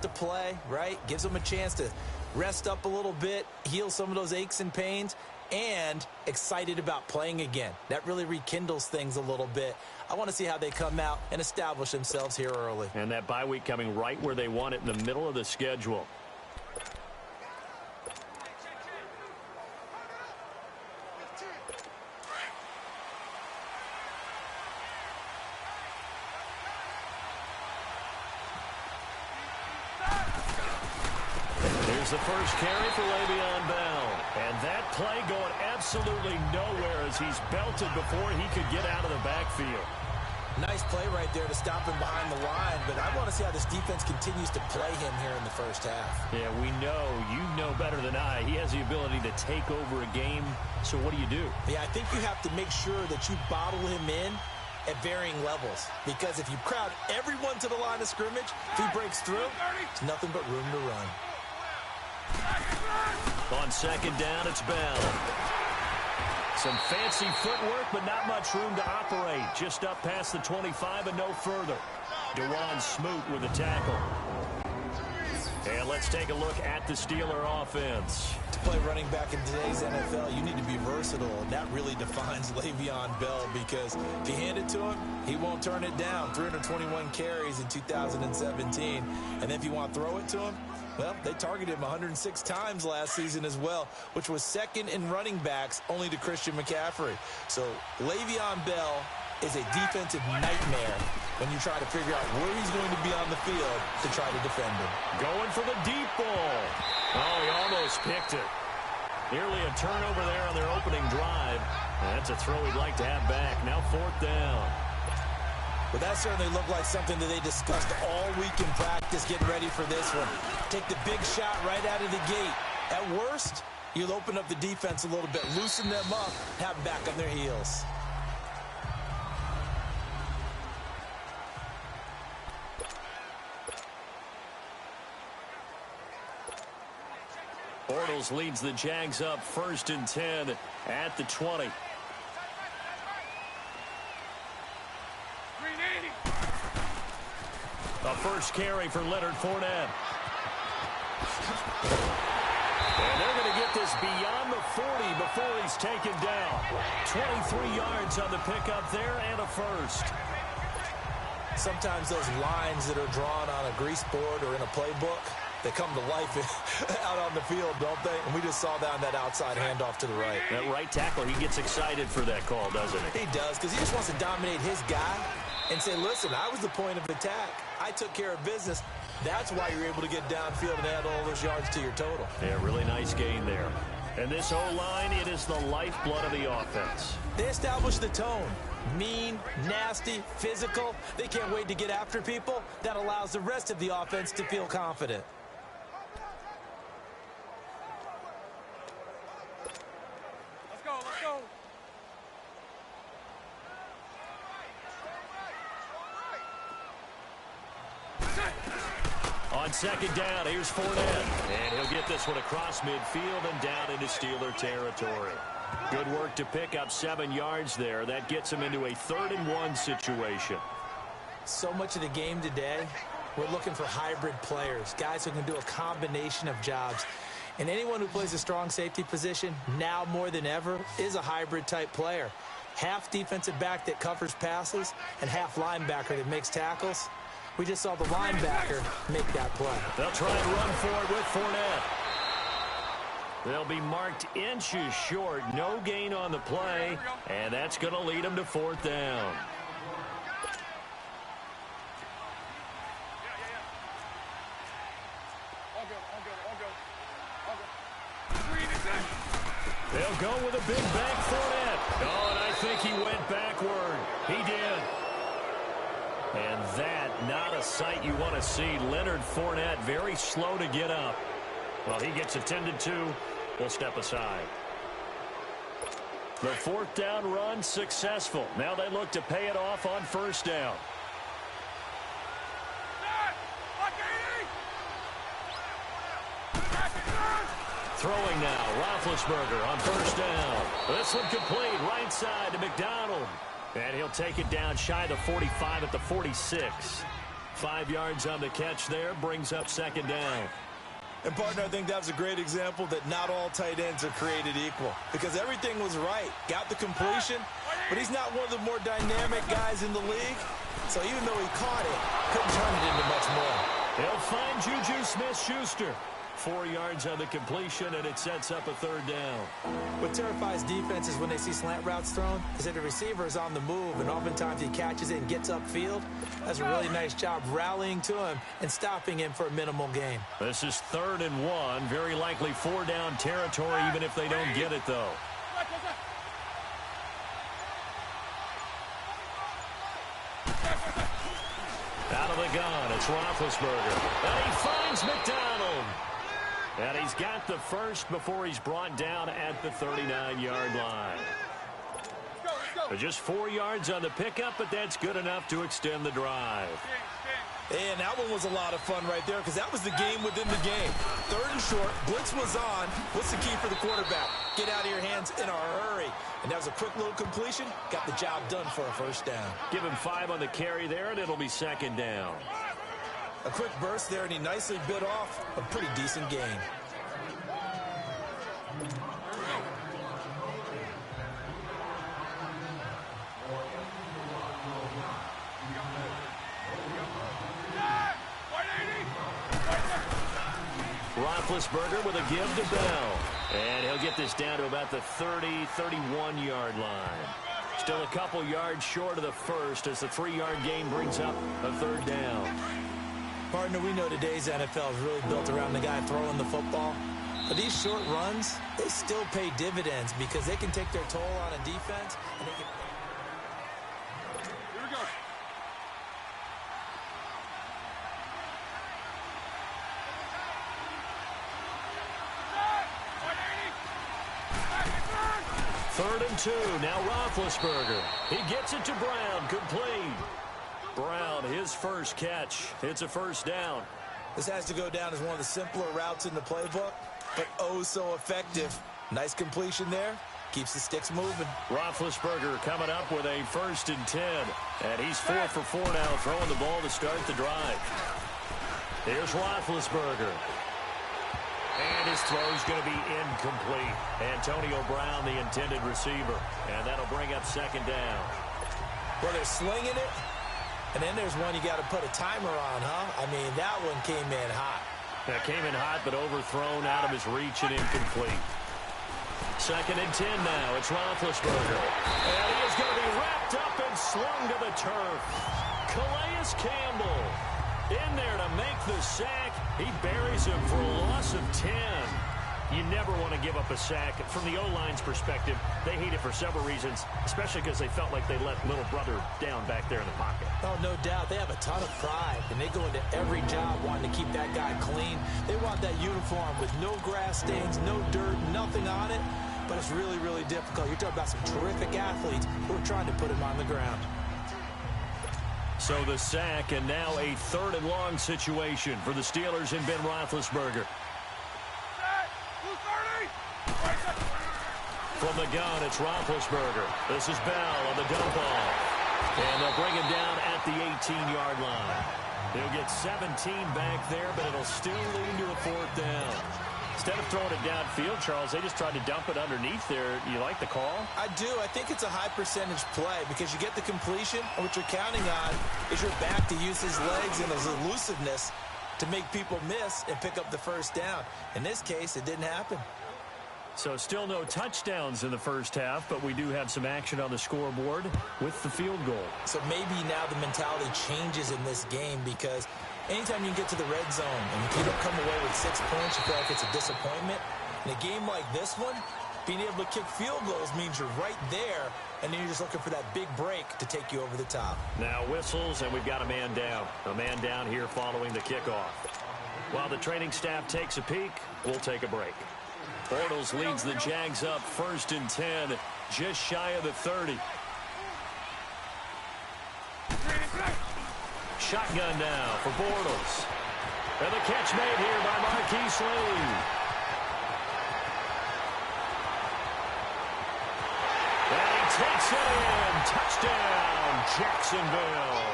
to play, right? Gives them a chance to rest up a little bit, heal some of those aches and pains, and excited about playing again. That really rekindles things a little bit. I want to see how they come out and establish themselves here early. And that bye week coming right where they want it, in the middle of the schedule. The first carry for Le'Veon Bell. And that play going absolutely nowhere as he's belted before he could get out of the backfield. Nice play right there to stop him behind the line, but I want to see how this defense continues to play him here in the first half. Yeah, we know. You know better than I. He has the ability to take over a game, so what do you do? Yeah, I think you have to make sure that you bottle him in at varying levels, because if you crowd everyone to the line of scrimmage, if he breaks through, it's nothing but room to run. On second down, it's Bell. Some fancy footwork, but not much room to operate. Just up past the 25 and no further. Dewan Smoot with a tackle. And let's take a look at the Steeler offense. To play running back in today's NFL, you need to be versatile, and that really defines Le'Veon Bell, because if you hand it to him, he won't turn it down. 321 carries in 2017. And then if you want to throw it to him, well, they targeted him 106 times last season as well, which was second in running backs only to Christian McCaffrey. So Le'Veon Bell is a defensive nightmare when you try to figure out where he's going to be on the field to try to defend him. Going for the deep ball. Oh, he almost picked it. Nearly a turnover there on their opening drive. That's a throw he'd like to have back. Now fourth down. Well, that certainly looked like something that they discussed all week in practice, getting ready for this one. Take the big shot right out of the gate. At worst, you'll open up the defense a little bit, loosen them up, have them back on their heels. Bortles leads the Jags up 1st and 10 at the 20. A first carry for Leonard Fournette. And they're going to get this beyond the 40 before he's taken down. 23 yards on the pickup there and a first. Sometimes those lines that are drawn on a grease board or in a playbook, they come to life out on the field, don't they? And we just saw that on that outside handoff to the right. That right tackle, he gets excited for that call, doesn't he? He does, because he just wants to dominate his guy and say, listen, I was the point of attack. I took care of business. That's why you're able to get downfield and add all those yards to your total. Yeah, really nice gain there. And this O-line, it is the lifeblood of the offense. They establish the tone. Mean, nasty, physical. They can't wait to get after people. That allows the rest of the offense to feel confident. Let's go, let's go. On second down, here's Fournette. And he'll get this one across midfield and down into Steeler territory. Good work to pick up 7 yards there. That gets him into a 3rd and 1 situation. So much of the game today, we're looking for hybrid players, guys who can do a combination of jobs. And anyone who plays a strong safety position, now more than ever, is a hybrid type player. Half defensive back that covers passes and half linebacker that makes tackles. We just saw the linebacker make that play. They'll try and run for it with Fournette. They'll be marked inches short. No gain on the play, and that's going to lead them to 4th down. They'll go with a big back Fournette. Oh, and I think he went backward. He did. And that, not a sight you want to see. Leonard Fournette very slow to get up. Well, he gets attended to. We'll step aside. The 4th down run successful. Now they look to pay it off on 1st down. Throwing now, Roethlisberger on 1st down. This one complete, right side to McDonald. And he'll take it down shy of the 45 at the 46. 5 yards on the catch there, brings up second down. And, partner, I think that was a great example that not all tight ends are created equal because everything was right. Got the completion, but he's not one of the more dynamic guys in the league. So even though he caught it, couldn't turn it into much more. He'll find Juju Smith-Schuster. 4 yards on the completion, and it sets up a third down. What terrifies defenses when they see slant routes thrown is that the receiver is on the move, and oftentimes he catches it and gets upfield. That's a really nice job rallying to him and stopping him for a minimal gain. This is 3rd and 1. Very likely 4-down territory, even if they don't get it, though. Out of the gun, it's Roethlisberger. And he finds McDonald. And he's got the first before he's brought down at the 39-yard line. Just 4 yards on the pickup, but that's good enough to extend the drive. And that one was a lot of fun right there because that was the game within the game. 3rd and short, blitz was on. What's the key for the quarterback? Get out of your hands in a hurry. And that was a quick little completion. Got the job done for a first down. Give him 5 on the carry there, and it'll be second down. A quick burst there, and he nicely bit off a pretty decent gain. Roethlisberger with a give to Bell. And he'll get this down to about the 30, 31-yard line. Still a couple yards short of the first as the 3-yard gain brings up a third down. Partner, we know today's NFL is really built around the guy throwing the football. But these short runs, they still pay dividends because they can take their toll on a defense. And they can... Here we go. Third and 2. Now Roethlisberger. He gets it to Brown. Complete. Brown, his first catch. It's a first down. This has to go down as one of the simpler routes in the playbook, but oh so effective. Nice completion there. Keeps the sticks moving. Roethlisberger coming up with a 1st and 10. And he's 4 for 4 now, throwing the ball to start the drive. Here's Roethlisberger. And his throw's going to be incomplete. Antonio Brown, the intended receiver. And that'll bring up second down. Well, they're slinging it. And then there's one you got to put a timer on, huh? I mean, that one came in hot. That came in hot, but overthrown, out of his reach and incomplete. 2nd and 10 now. It's Roethlisberger. And he is going to be wrapped up and slung to the turf. Calais Campbell in there to make the sack. He buries him for a loss of 10. You never want to give up a sack. From the O-line's perspective, they hate it for several reasons, especially because they felt like they let little brother down back there in the pocket. Oh, no doubt. They have a ton of pride, and they go into every job wanting to keep that guy clean. They want that uniform with no grass stains, no dirt, nothing on it. But it's really, really difficult. You're talking about some terrific athletes who are trying to put him on the ground. So the sack, and now a 3rd and long situation for the Steelers and Ben Roethlisberger. From the gun, it's Roethlisberger. This is Bell on the dump off. And they'll bring him down at the 18-yard line. He'll get 17 back there, but it'll still lead to a 4th down. Instead of throwing it downfield, Charles, they just tried to dump it underneath there. You like the call? I do. I think it's a high percentage play because you get the completion, and what you're counting on is your back to use his legs and his elusiveness to make people miss and pick up the first down. In this case, it didn't happen. So still no touchdowns in the first half, but we do have some action on the scoreboard with the field goal. So maybe now the mentality changes in this game because anytime you get to the red zone and if you don't come away with 6 points, you feel like it's a disappointment. In a game like this one, being able to kick field goals means you're right there, and then you're just looking for that big break to take you over the top. Now whistles, and we've got a man down. A man down here following the kickoff. While the training staff takes a peek, we'll take a break. Bortles leads the Jags up 1st and 10, just shy of the 30. Shotgun now for Bortles. And the catch made here by Marquise Lee. And he takes it in. Touchdown, Jacksonville.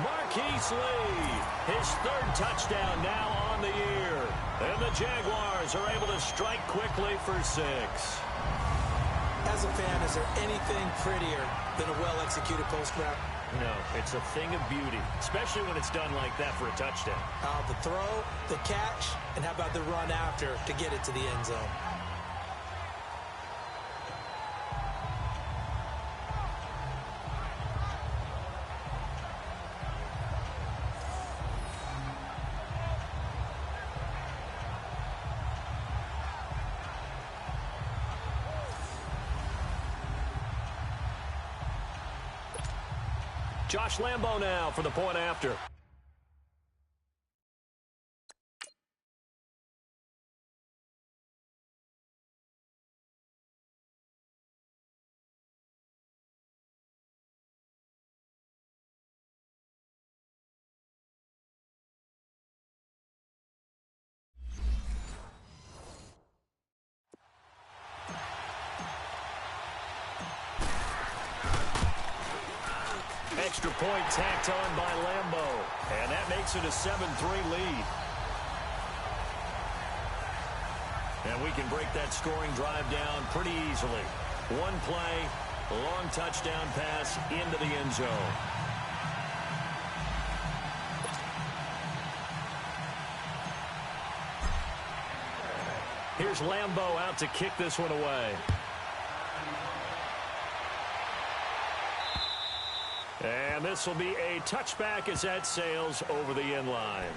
Marquise Lee, his third touchdown now on the year. And the Jaguars are able to strike quickly for 6. As a fan, is there anything prettier than a well-executed post route? No, it's a thing of beauty, especially when it's done like that for a touchdown. The throw, the catch, and how about the run after to get it to the end zone? Josh Lambo now for the point after. Extra point tacked on by Lambo. And that makes it a 7-3 lead. And we can break that scoring drive down pretty easily. One play, a long touchdown pass into the end zone. Here's Lambo out to kick this one away. And this will be a touchback as that sails over the end line.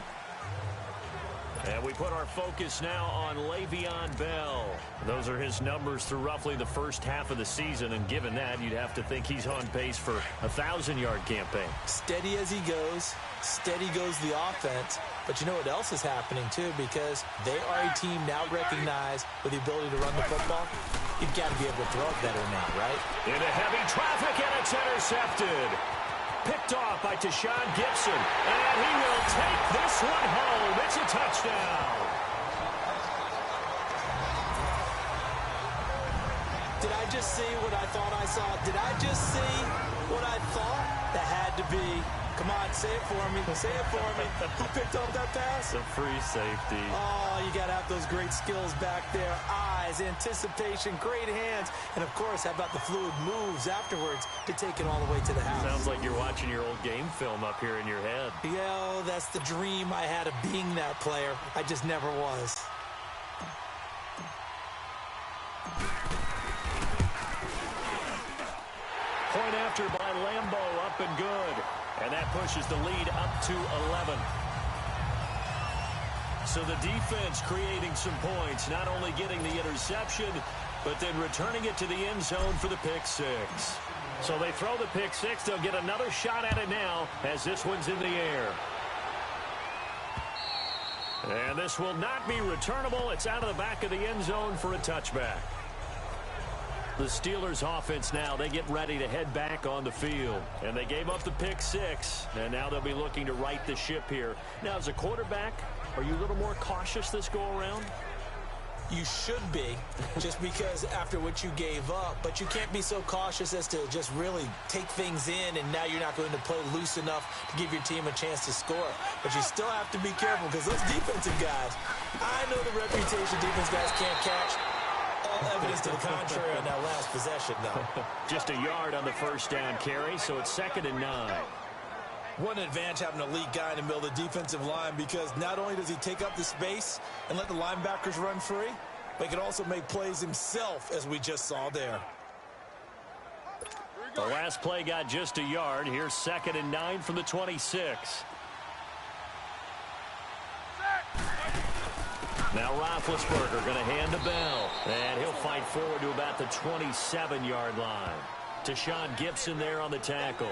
And we put our focus now on Le'Veon Bell. Those are his numbers through roughly the first half of the season, and given that, you'd have to think he's on pace for a 1,000-yard campaign. Steady as he goes, steady goes the offense. But you know what else is happening, too, because they are a team now recognized with the ability to run the football. You've got to be able to throw it better now, right? Into heavy traffic, and it's intercepted. Picked off by Tashawn Gibson, and he will take this one home. It's a touchdown. Did I just see what I thought I saw? Did I just see what I thought? That had to be. Come on, say it for me. Say it for me. Who picked up that pass? The free safety. Oh, you got to have those great skills back there. Eyes, anticipation, great hands. And, of course, how about the fluid moves afterwards to take it all the way to the house? Sounds like you're watching your old game film up here in your head. Yeah, that's the dream I had of being that player. I just never was. Point after by Lambo, up and good. And that pushes the lead up to 11. So the defense creating some points, not only getting the interception, but then returning it to the end zone for the pick six. So they throw the pick six. They'll get another shot at it now as this one's in the air. And this will not be returnable. It's out of the back of the end zone for a touchback. The Steelers offense now, they get ready to head back on the field. And they gave up the pick six, and now they'll be looking to right the ship here. Now, as a quarterback, are you a little more cautious this go-around? You should be, just because after what you gave up. But you can't be so cautious as to just really take things in, and now you're not going to play loose enough to give your team a chance to score. But you still have to be careful, because those defensive guys, I know the reputation defense guys can't catch. All evidence to the contrary on that last possession, though. Just a yard on the first down carry, so it's 2nd and 9. What an advantage having an elite guy in the middle of the defensive line, because not only does he take up the space and let the linebackers run free, but he can also make plays himself, as we just saw there. The last play got just a yard. Here's 2nd and 9 from the 26. Now Roethlisberger going to hand to Bell. And he'll fight forward to about the 27-yard line. Tashawn Gibson there on the tackle.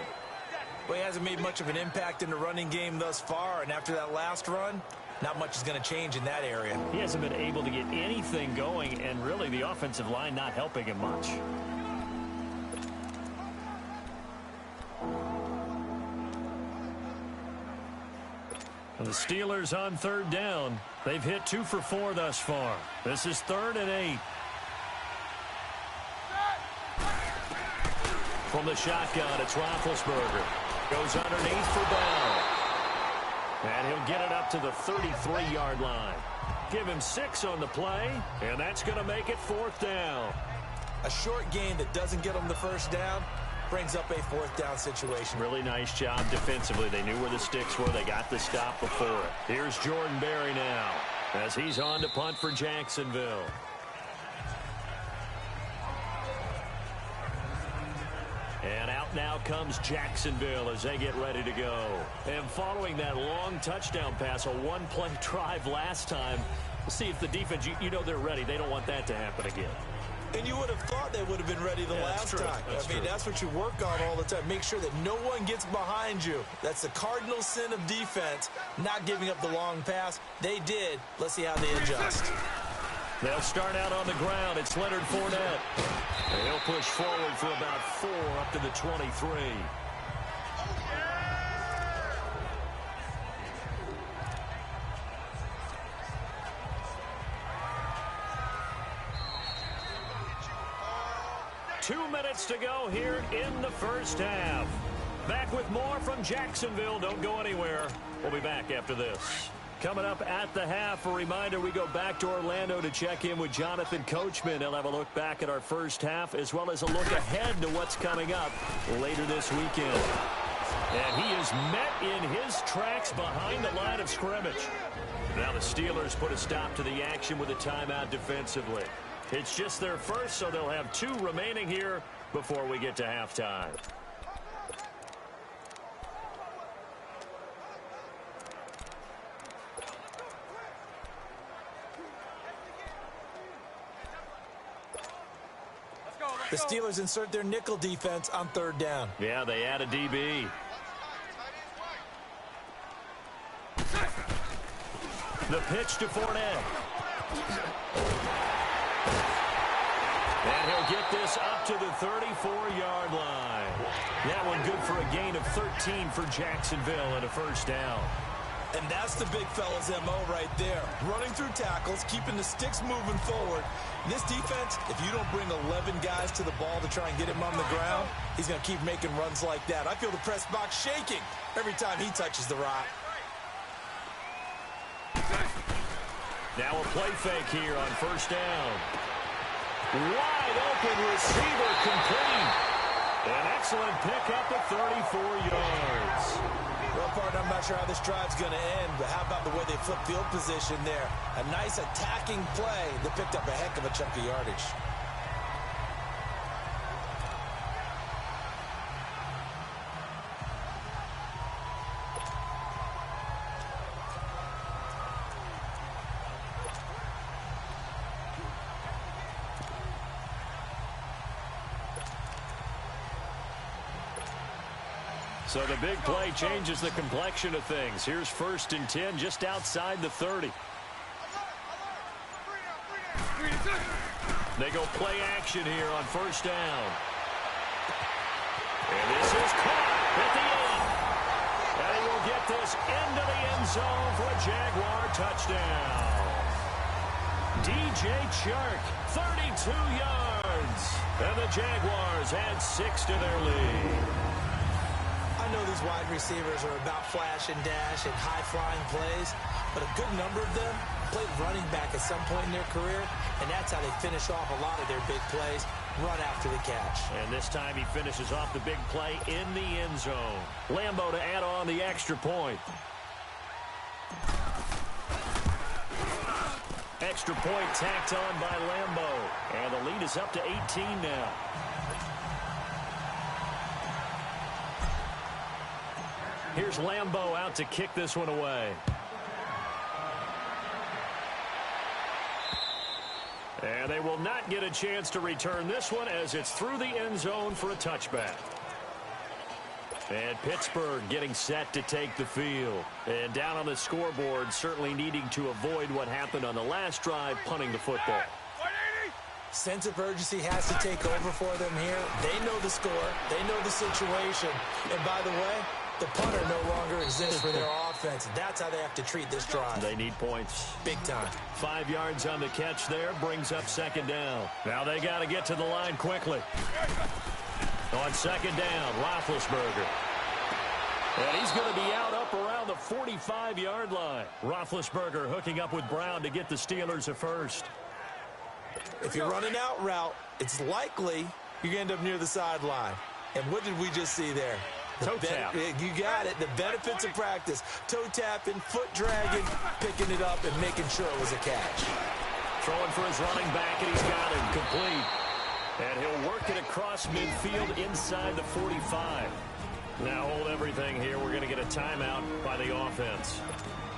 Well, he hasn't made much of an impact in the running game thus far. And after that last run, not much is going to change in that area. He hasn't been able to get anything going. And really the offensive line not helping him much. And the Steelers on 3rd down. They've hit 2 for 4 thus far. This is 3rd and 8. From the shotgun, it's Roethlisberger. Goes underneath for Bell. And he'll get it up to the 33-yard line. Give him 6 on the play, and that's going to make it 4th down. A short gain that doesn't get them the first down brings up a 4th down situation. Really nice job defensively. They knew where the sticks were. They got the stop before it. Here's Jordan Berry now as he's on to punt for Jacksonville. And out now comes Jacksonville as they get ready to go. And following that long touchdown pass, a one-play drive last time, see if the defense, you know they're ready. They don't want that to happen again. And you would have thought they would have been ready the last time. That's what you work on all the time. Make sure that no one gets behind you. That's the cardinal sin of defense, not giving up the long pass. They did. Let's see how they adjust. They'll start out on the ground. It's Leonard Fournette. And he'll push forward for about 4 up to the 23. Two minutes to go here in the first half. Back with more from Jacksonville. Don't go anywhere. We'll be back after this. Coming up at the half, a reminder, we go back to Orlando to check in with Jonathan Coachman. He'll have a look back at our first half as well as a look ahead to what's coming up later this weekend. And he is met in his tracks behind the line of scrimmage. Now the Steelers put a stop to the action with a timeout defensively. It's just their first, so they'll have 2 remaining here before we get to halftime. The Steelers insert their nickel defense on 3rd down. Yeah, they add a DB. The pitch to Fournette. And he'll get this up to the 34-yard line. That one good for a gain of 13 for Jacksonville and a first down. And that's the big fella's MO right there. Running through tackles, keeping the sticks moving forward. This defense, if you don't bring 11 guys to the ball to try and get him on the ground, he's going to keep making runs like that. I feel the press box shaking every time he touches the rock. Now a play fake here on first down. Wide open receiver complete. An excellent pickup at 34 yards. Well, partner, I'm not sure how this drive's going to end, but how about the way they flip field position there? A nice attacking play that picked up a heck of a chunk of yardage. So the big play changes the complexion of things. Here's 1st and 10 just outside the 30. They go play action here on first down. And this is caught at the end. And he will get this into the end zone for a Jaguar touchdown. DJ Chark, 32 yards. And the Jaguars add 6 to their lead. I know these wide receivers are about flash and dash and high-flying plays, but a good number of them played running back at some point in their career, and that's how they finish off a lot of their big plays, run after the catch. And this time he finishes off the big play in the end zone. Lambo to add on the extra point. Extra point tacked on by Lambo, and the lead is up to 18 now. Here's Lambo out to kick this one away. And they will not get a chance to return this one as it's through the end zone for a touchback. And Pittsburgh getting set to take the field. And down on the scoreboard, certainly needing to avoid what happened on the last drive, punting the football. Sense of urgency has to take over for them here. They know the score. They know the situation. And by the way, the punter no longer exists for their offense. That's how they have to treat this drive. They need points. Big time. 5 yards on the catch there, brings up second down. Now they got to get to the line quickly. On second down, Roethlisberger. And he's going to be out up around the 45-yard line. Roethlisberger hooking up with Brown to get the Steelers a first. If you're running out route, it's likely you're going to end up near the sideline. And what did we just see there? Toe tap. You got it. The benefits of practice. Toe tapping, foot dragging, picking it up, and making sure it was a catch. Throwing for his running back, and he's got him complete. And he'll work it across midfield inside the 45. Now hold everything here. We're going to get a timeout by the offense.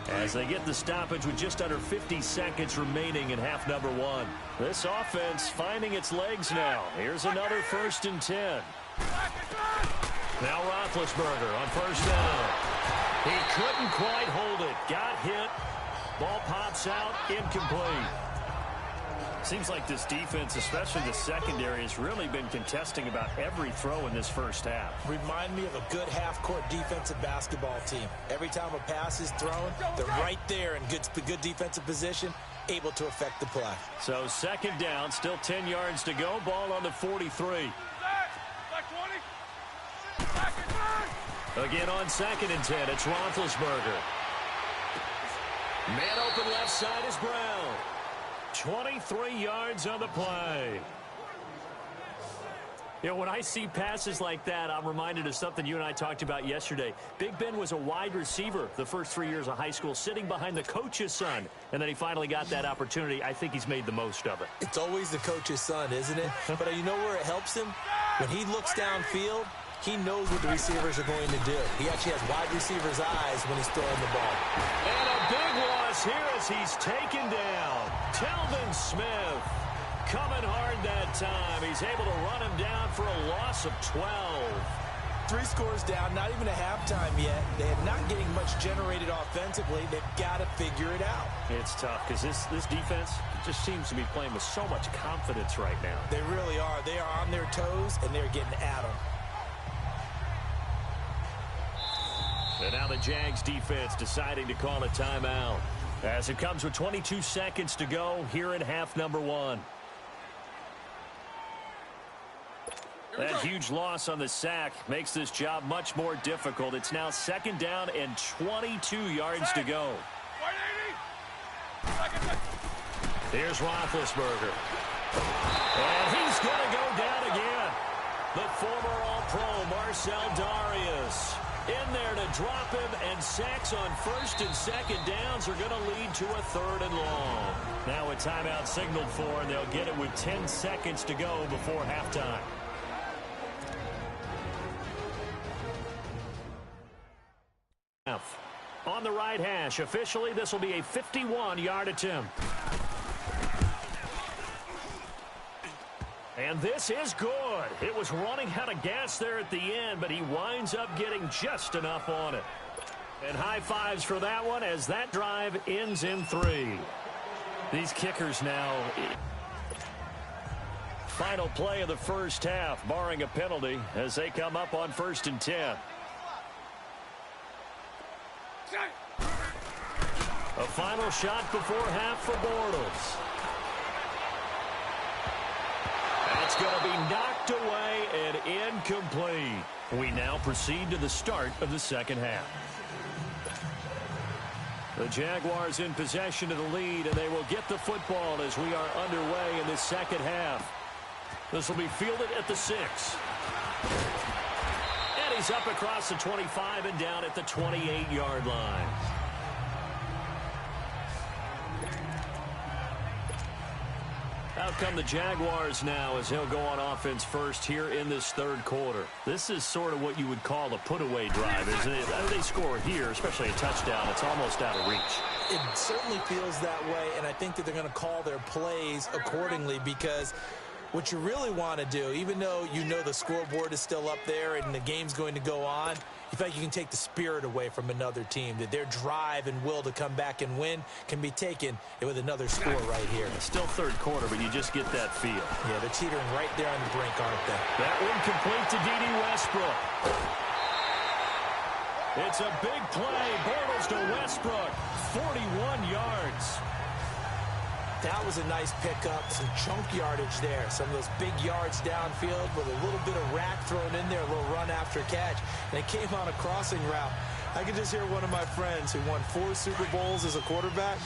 As they get the stoppage with just under 50 seconds remaining in half number one. This offense finding its legs now. Here's another 1st and 10. Now Roethlisberger on first down. He couldn't quite hold it. Got hit. Ball pops out. Incomplete. Seems like this defense, especially the secondary, has really been contesting about every throw in this first half. Remind me of a good half-court defensive basketball team. Every time a pass is thrown, they're right there in good defensive position, able to affect the play. So 2nd down, still 10 yards to go. Ball on the 43. Again on 2nd and 10, it's Roethlisberger. Man open left side is Brown. 23 yards on the play. You know, when I see passes like that, I'm reminded of something you and I talked about yesterday. Big Ben was a wide receiver the first 3 years of high school, sitting behind the coach's son, and then he finally got that opportunity. I think he's made the most of it. It's always the coach's son, isn't it? But you know where it helps him? When he looks downfield, he knows what the receivers are going to do. He actually has wide receivers' eyes when he's throwing the ball. And a big loss here as he's taken down. Telvin Smith coming hard that time. He's able to run him down for a loss of 12. 3 scores down, not even a halftime yet. They're not getting much generated offensively. They've got to figure it out. It's tough because this defense just seems to be playing with so much confidence right now. They really are. They are on their toes, and they're getting at them. And now the Jags defense deciding to call a timeout as it comes with 22 seconds to go here in half number one. That huge loss on the sack makes this job much more difficult. It's now 2nd down and 22 yards to go. Here's Roethlisberger. And he's going to go down again. The former All-Pro Marcel Darius in there to drop him, and sacks on 1st and 2nd downs are going to lead to a 3rd and long. Now a timeout signaled for, and they'll get it with 10 seconds to go before halftime. On the right hash, officially this will be a 51-yard attempt. And this is good. It was running out of gas there at the end, but he winds up getting just enough on it. And high fives for that one as that drive ends in 3. These kickers now. Final play of the first half, barring a penalty, as they come up on 1st and 10. A final shot before half for Bortles. That's going to be knocked away and incomplete. We now proceed to the start of the second half. The Jaguars in possession of the lead, and they will get the football as we are underway in this second half. This will be fielded at the 6. And he's up across the 25 and down at the 28-yard line. Out come the Jaguars now as he'll go on offense first here in this 3rd quarter. This is sort of what you would call a put-away drive, isn't it? As they score here, especially a touchdown, it's almost out of reach. It certainly feels that way, and I think that they're going to call their plays accordingly, because what you really want to do, even though you know the scoreboard is still up there and the game's going to go on, you feel like you can take the spirit away from another team, that their drive and will to come back and win can be taken with another score right here. It's still 3rd quarter, but you just get that feel. Yeah, they're teetering right there on the brink, aren't they? That one complete to D.D. Westbrook. It's a big play. Bortles to Westbrook. 41 yards. That was a nice pickup, some chunk yardage there. Some of those big yards downfield with a little bit of rack thrown in there, a little run after catch. And it came on a crossing route. I could just hear one of my friends who won 4 Super Bowls as a quarterback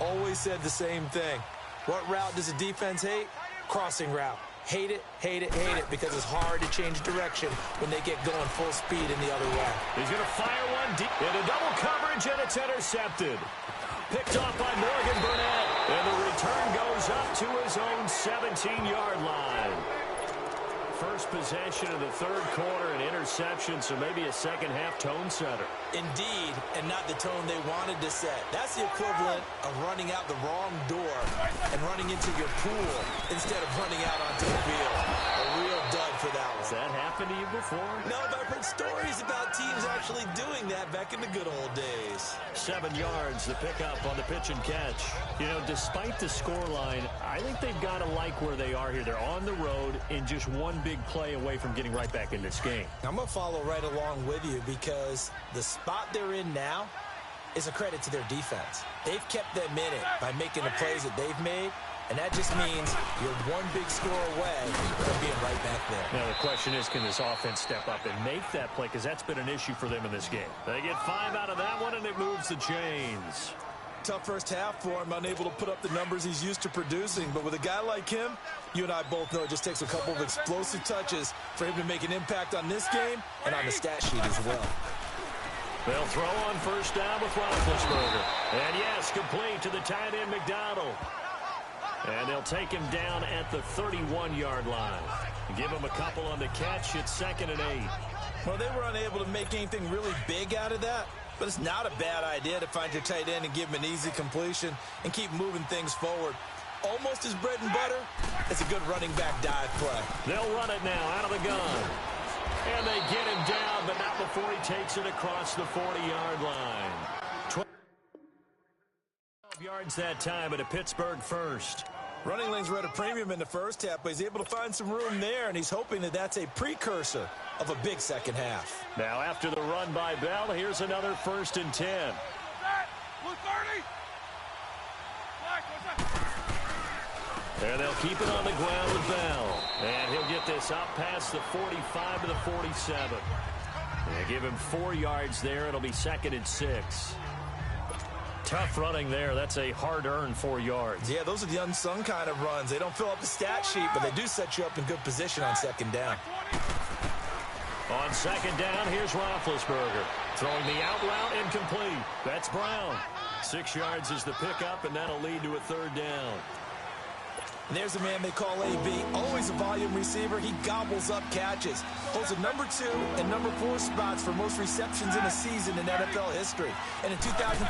always said the same thing. What route does a defense hate? Crossing route. Hate it, hate it, hate it, because it's hard to change direction when they get going full speed in the other way. He's going to fire one deep into double coverage, and it's intercepted. Picked off by Morgan Burnett, and the return goes up to his own 17-yard line. First possession of the third quarter, an interception, so maybe a second-half tone setter. Indeed, and not the tone they wanted to set. That's the equivalent of running out the wrong door and running into your pool instead of running out onto the field. A real dud for that one. Has that happened to you before? No, but I've heard stories about teams actually doing that back in the good old days. 7 yards, the pickup on the pitch and catch. You know, despite the scoreline, I think they've got to like where they are here. They're on the road in just one big play away from getting right back in this game. I'm going to follow right along with you because the spot they're in now is a credit to their defense. They've kept them in it by making the plays that they've made, and that just means you're one big score away from being right back there. Now, the question is, can this offense step up and make that play? Because that's been an issue for them in this game. They get 5 out of that one, and it moves the chains. Tough first half for him, unable to put up the numbers he's used to producing. But with a guy like him, you and I both know it just takes a couple of explosive touches for him to make an impact on this game and on the stat sheet as well. They'll throw on first down with Roethlisberger. And yes, complete to the tight end McDonald. And they'll take him down at the 31-yard line. Give him a couple on the catch. It's 2nd and 8. Well, they were unable to make anything really big out of that. But it's not a bad idea to find your tight end and give him an easy completion and keep moving things forward. Almost his bread and butter. It's a good running back dive play. They'll run it now out of the gun. And they get him down, but not before he takes it across the 40-yard line. 12 yards that time at a Pittsburgh first. Running lanes were at a premium in the first half, but he's able to find some room there, and he's hoping that that's a precursor of a big second half. Now after the run by Bell, here's another 1st and 10. And they'll keep it on the ground with Bell. And he'll get this out past the 45 to the 47. They give him 4 yards there. It'll be 2nd and 6. Tough running there. That's a hard-earned 4 yards. Yeah, those are the unsung kind of runs. They don't fill up the stat sheet, but they do set you up in good position on 2nd down. On 2nd down, here's Roethlisberger. Throwing the out route incomplete. That's Brown. 6 yards is the pickup, and that'll lead to a 3rd down. And there's a man they call AB. Always a volume receiver. He gobbles up catches. Holds the number 2 and number 4 spots for most receptions in a season in NFL history. And in 2015,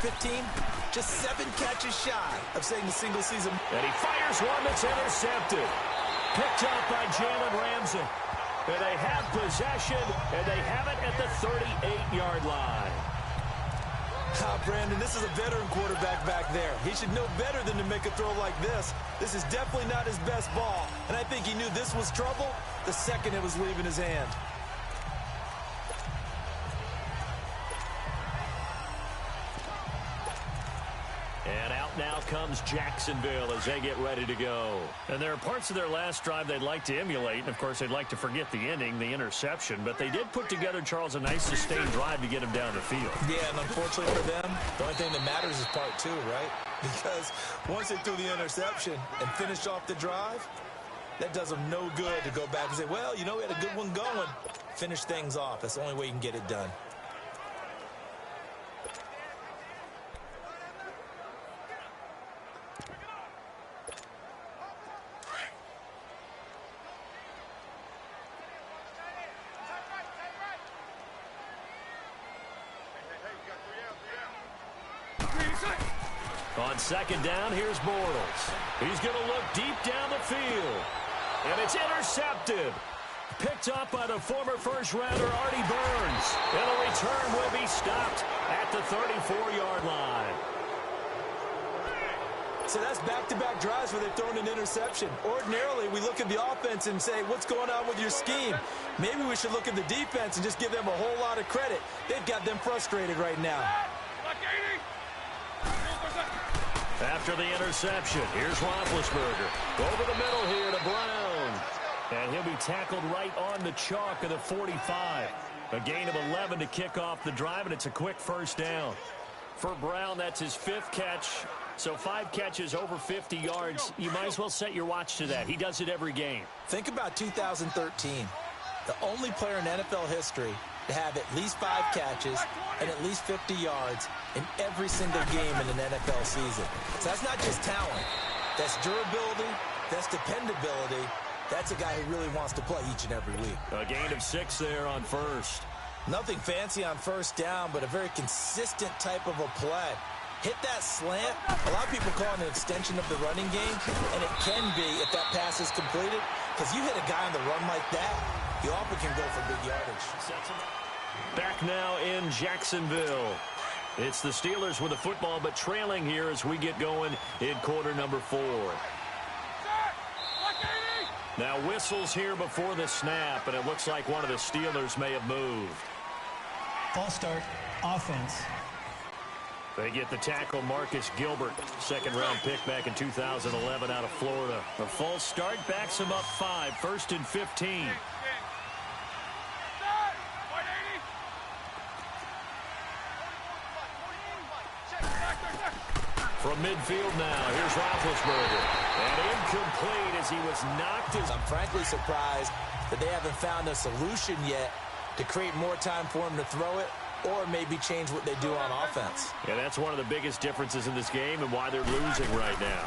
just 7 catches shy of setting the single season. And he fires one that's intercepted. Picked up by Jalen Ramsey. And they have possession, and they have it at the 38-yard line. Brandon, this is a veteran quarterback back there. He should know better than to make a throw like this. This is definitely not his best ball, and I think he knew this was trouble the second it was leaving his hand. And out now comes Jacksonville as they get ready to go. And there are parts of their last drive they'd like to emulate. And, of course, they'd like to forget the ending, the interception. But they did put together, Charles, a nice sustained drive to get him down the field. Yeah, and unfortunately for them, the only thing that matters is part 2, right? Because once they threw the interception and finished off the drive, that does them no good to go back and say, well, you know, we had a good one going. Finish things off. That's the only way you can get it done. On 2nd down, here's Bortles. He's going to look deep down the field. And it's intercepted. Picked up by the former first-rounder Artie Burns. And the return will be stopped at the 34-yard line. So that's back-to-back drives where they've thrown an interception. Ordinarily, we look at the offense and say, what's going on with your scheme? Maybe we should look at the defense and just give them a whole lot of credit. They've got them frustrated right now. After after the interception. Here's Roethlisberger. Over the middle here to Brown. And he'll be tackled right on the chalk of the 45. A gain of 11 to kick off the drive, and it's a quick first down. For Brown, that's his 5th catch. So 5 catches over 50 yards. You might as well set your watch to that. He does it every game. Think about 2013. The only player in NFL history to have at least 5 catches and at least 50 yards in every single game in an NFL season. So that's not just talent. That's durability. That's dependability. That's a guy who really wants to play each and every week. A gain of 6 there on first. Nothing fancy on first down, but a very consistent type of a play. Hit that slant. A lot of people call it an extension of the running game, and it can be if that pass is completed, because you hit a guy on the run like that, you often can go for big yardage. Back now in Jacksonville. It's the Steelers with the football, but trailing here as we get going in quarter number 4. Now whistles here before the snap, and it looks like one of the Steelers may have moved. False start, offense. They get the tackle, Marcus Gilbert, 2nd-round pick back in 2011 out of Florida. A false start backs him up 5, 1st and 15. From midfield now, here's Roethlisberger. And incomplete as he was knocked. I'm frankly surprised that they haven't found a solution yet to create more time for him to throw it, or maybe change what they do on offense. Yeah, that's one of the biggest differences in this game and why they're losing right now.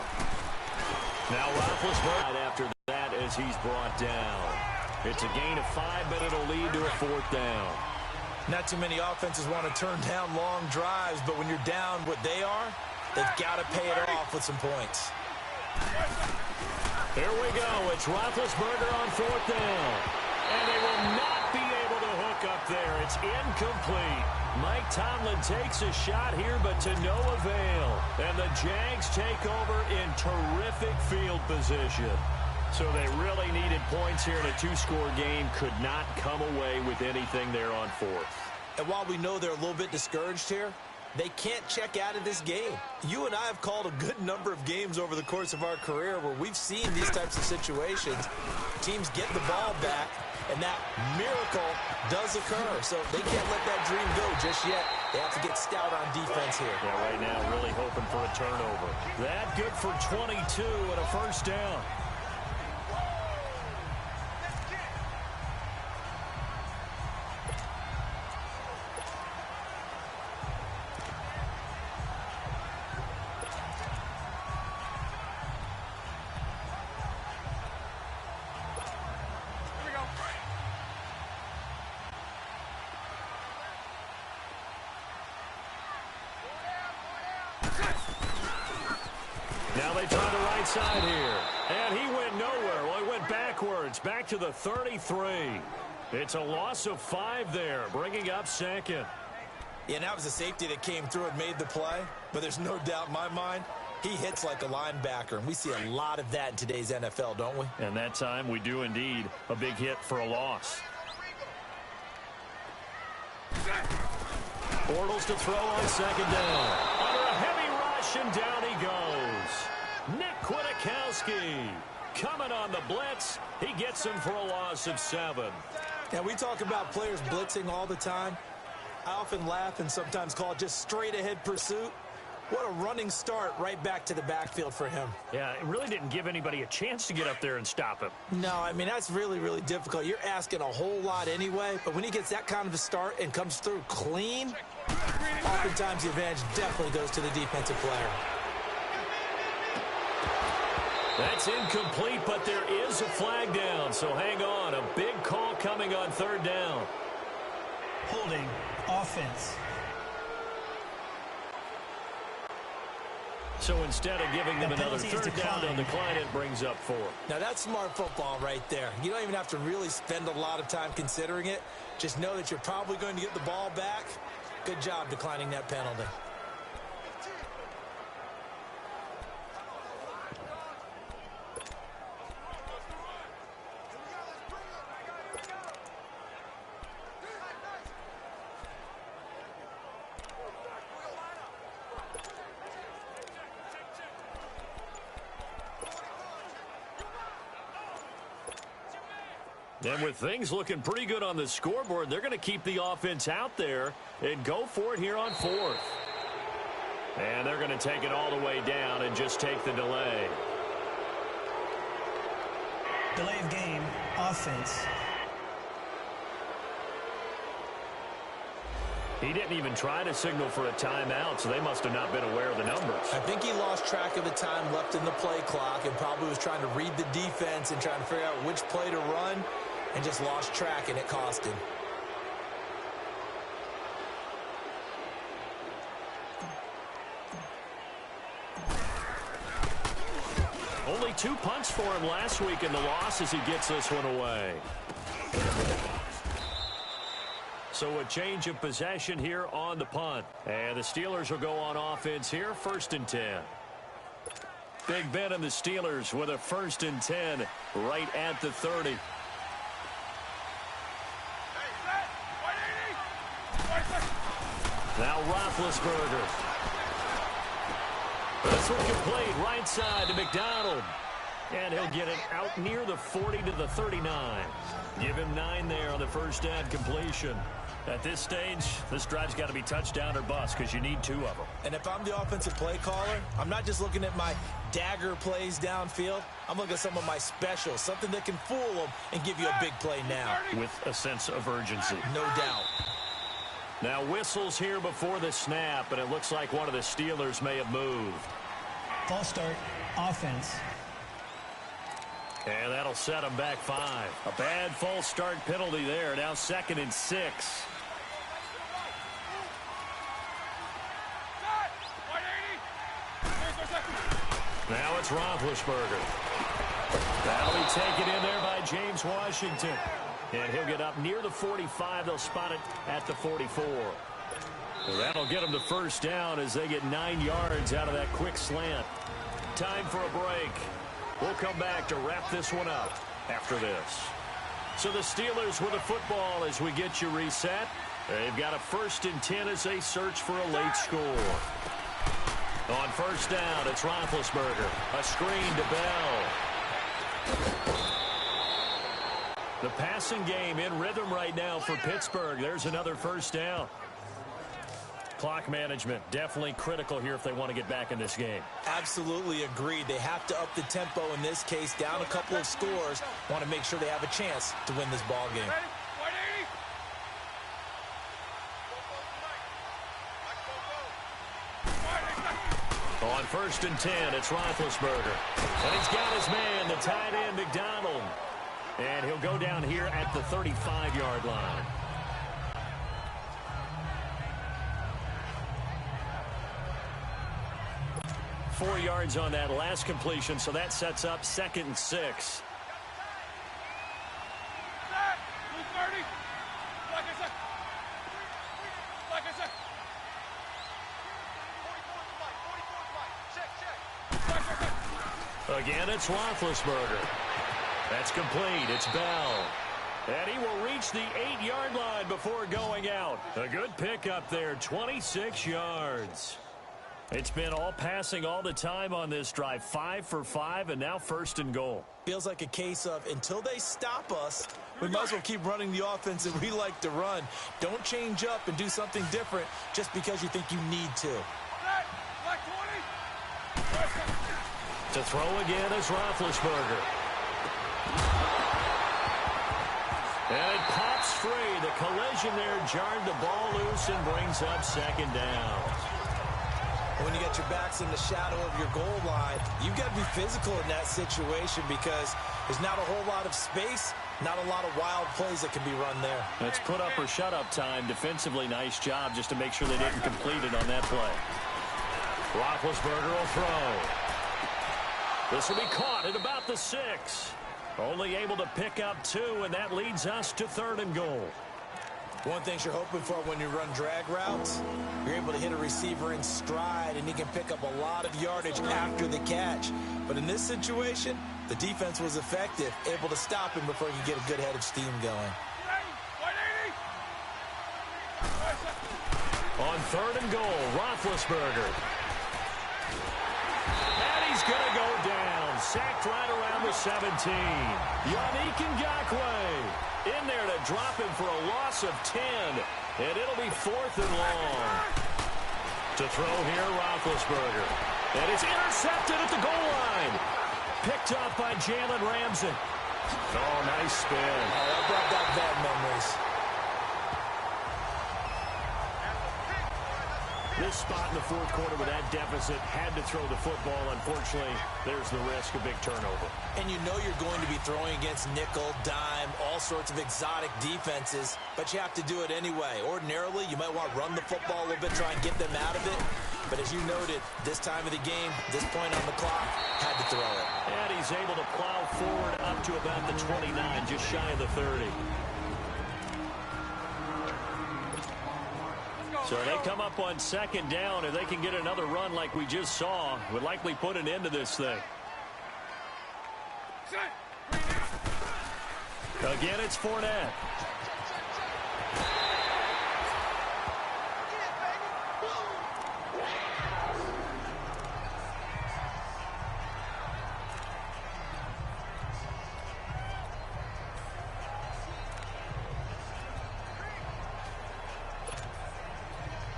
Now Roethlisberger after that as he's brought down. It's a gain of 5, but it'll lead to a 4th down. Not too many offenses want to turn down long drives, but when you're down what they are, they've got to pay it off with some points. Here we go. It's Roethlisberger on 4th down. And they will not be able to hook up there. It's incomplete. Mike Tomlin takes a shot here, but to no avail. And the Jags take over in terrific field position. So they really needed points here in a 2-score game. Could not come away with anything there on 4th. And while we know they're a little bit discouraged here, they can't check out of this game. You and I have called a good number of games over the course of our career where we've seen these types of situations. Teams get the ball back, and that miracle does occur. So they can't let that dream go just yet. They have to get stout on defense here. Yeah, right now really hoping for a turnover. That good for 22 and a 1st down. Now they try the right side here. And he went nowhere. Well, he went backwards, back to the 33. It's a loss of 5 there, bringing up 2nd. Yeah, and that was a safety that came through and made the play. But there's no doubt in my mind, he hits like a linebacker. And we see a lot of that in today's NFL, don't we? And that time we do indeed. A big hit for a loss. Bortles to throw on 2nd down. Under a heavy rush, and down he goes. Nick Kwiatkowski coming on the blitz. He gets him for a loss of 7. Now, we talk about players blitzing all the time. I often laugh and sometimes call it just straight-ahead pursuit. What a running start right back to the backfield for him. Yeah, it really didn't give anybody a chance to get up there and stop him. No, I mean, that's really, really difficult. You're asking a whole lot anyway, but when he gets that kind of a start and comes through clean, oftentimes the advantage definitely goes to the defensive player. That's incomplete, but there is a flag down, so hang on. A big call coming on 3rd down. Holding, offense. So instead of giving them another 3rd down to decline, it brings up 4. Now, that's smart football right there. You don't even have to really spend a lot of time considering it. Just know that you're probably going to get the ball back. Good job declining that penalty. And with things looking pretty good on the scoreboard, they're going to keep the offense out there and go for it here on fourth. And they're going to take it all the way down and just take the delay. Delay of game, offense. He didn't even try to signal for a timeout, so they must have not been aware of the numbers. I think he lost track of the time left in the play clock and probably was trying to read the defense and trying to figure out which play to run and just lost track, and it cost him. Only 2 punts for him last week in the loss as he gets this one away. So a change of possession here on the punt. And the Steelers will go on offense here, 1st and 10. Big Ben and the Steelers with a 1st and 10 right at the 30. Now Roethlisberger. This one complete right side to McDonald. And he'll get it out near the 40 to the 39. Give him 9 there on the first down completion. At this stage, this drive's got to be touchdown or bust because you need 2 of them. And if I'm the offensive play caller, I'm not just looking at my dagger plays downfield. I'm looking at some of my specials, something that can fool them and give you a big play now. With a sense of urgency. No doubt. Now whistles here before the snap, and it looks like one of the Steelers may have moved. False start, offense. And that'll set them back 5. A bad false start penalty there. Now 2nd and 6. Now it's Roethlisberger. That'll be taken in there by James Washington. And he'll get up near the 45. They'll spot it at the 44. Well, that'll get them the first down as they get 9 yards out of that quick slant. Time for a break. We'll come back to wrap this one up after this. So the Steelers with the football as we get you reset. They've got a 1st and 10 as they search for a late score. On first down, it's Roethlisberger. A screen to Bell. The passing game in rhythm right now for Pittsburgh. There's another first down. Clock management definitely critical here if they want to get back in this game. Absolutely agreed. They have to up the tempo in this case, down a couple of scores. Want to make sure they have a chance to win this ball game. On 1st and 10, it's Roethlisberger. And he's got his man, the tight end, McDonald. And he'll go down here at the 35-yard line. Four yards on that last completion, so that sets up 2nd and 6. Again, it's Roethlisberger. That's complete. It's Bell. And he will reach the 8-yard line before going out. A good pickup there, 26 yards. It's been all passing all the time on this drive. 5 for 5, and now 1st and goal. Feels like a case of until they stop us, we might as well keep running the offense that we like to run. Don't change up and do something different just because you think you need to. To throw again is Roethlisberger. And it pops free. The collision there jarred the ball loose and brings up 2nd down. When you got your backs in the shadow of your goal line, you've got to be physical in that situation because there's not a whole lot of space, not a lot of wild plays that can be run there. It's put up or shut up time. Defensively, nice job just to make sure they didn't complete it on that play. Roethlisberger will throw. This will be caught at about the 6. Only able to pick up 2, and that leads us to 3rd and goal. One thing you're hoping for when you run drag routes, you're able to hit a receiver in stride, and he can pick up a lot of yardage after the catch. But in this situation, the defense was effective, able to stop him before he could get a good head of steam going. On 3rd and goal, Roethlisberger. And he's going to go down. sacked right around the 17. Yannick Ngakoue in there to drop him for a loss of 10. And it'll be 4th and long. To throw here, Roethlisberger. And it's intercepted at the goal line. Picked off by Jalen Ramsey. Oh, nice spin. Oh, that brought back bad memories. This spot in the fourth quarter with that deficit, had to throw the football. Unfortunately, there's the risk of big turnover. And you know you're going to be throwing against nickel, dime, all sorts of exotic defenses, but you have to do it anyway. Ordinarily, you might want to run the football a little bit, try and get them out of it. But as you noted, this time of the game, this point on the clock, had to throw it. And he's able to plow forward up to about the 29, just shy of the 30. So they come up on 2nd down. If they can get another run like we just saw, would likely put an end to this thing. Again, it's Fournette.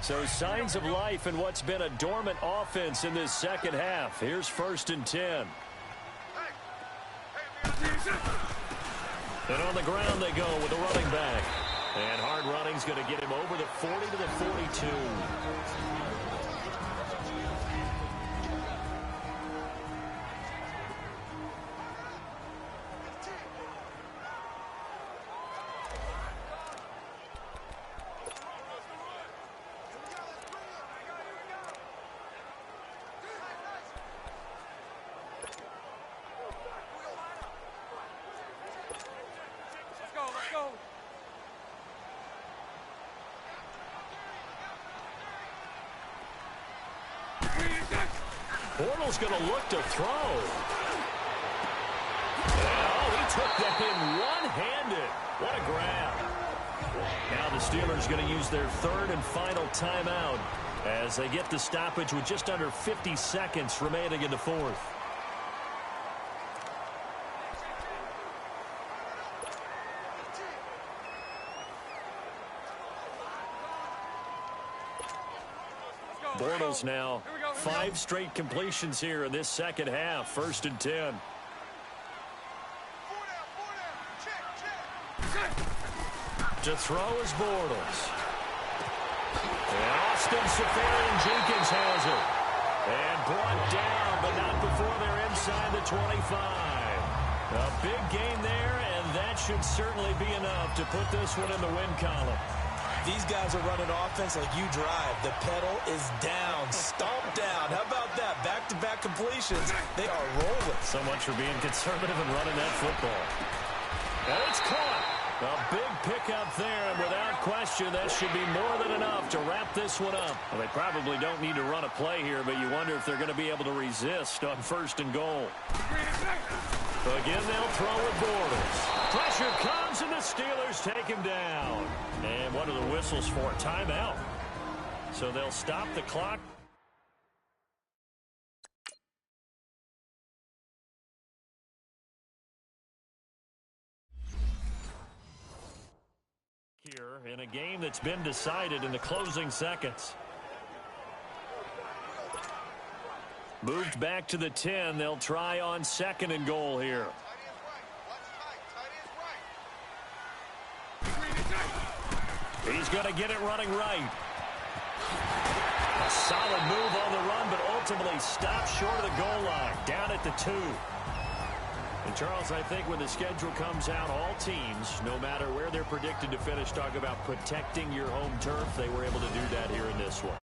So signs of life in what's been a dormant offense in this second half. Here's 1st and 10. And on the ground they go with the running back. And hard running's going to get him over the 40 to the 42. Bortles going to look to throw. Oh, he took that in one-handed. What a grab. Now the Steelers going to use their 3rd and final timeout as they get the stoppage with just under 50 seconds remaining in the 4th. Bortles now 5 straight completions here in this second half. 1st and 10. To throw is Bortles. And Austin Seferian-Jenkins has it. And brought down, but not before they're inside the 25. A big gain there, and that should certainly be enough to put this one in the win column. These guys are running offense like you drive. The pedal is down, stomped down. How about that? Back-to-back completions. They are rolling. So much for being conservative and running that football. And it's caught. A big pickup there, and without question, that should be more than enough to wrap this one up. Well, they probably don't need to run a play here, but you wonder if they're going to be able to resist on 1st and goal. Again, they'll throw with Bortles. Pressure comes, and the Steelers take him down. And what are the whistles for? Timeout. So they'll stop the clock. Here in a game that's been decided in the closing seconds. Moved back to the 10. They'll try on 2nd and goal here. He's going to get it running right. A solid move on the run, but ultimately stopped short of the goal line. Down at the 2. And Charles, I think when the schedule comes out, all teams, no matter where they're predicted to finish, talk about protecting your home turf. They were able to do that here in this one.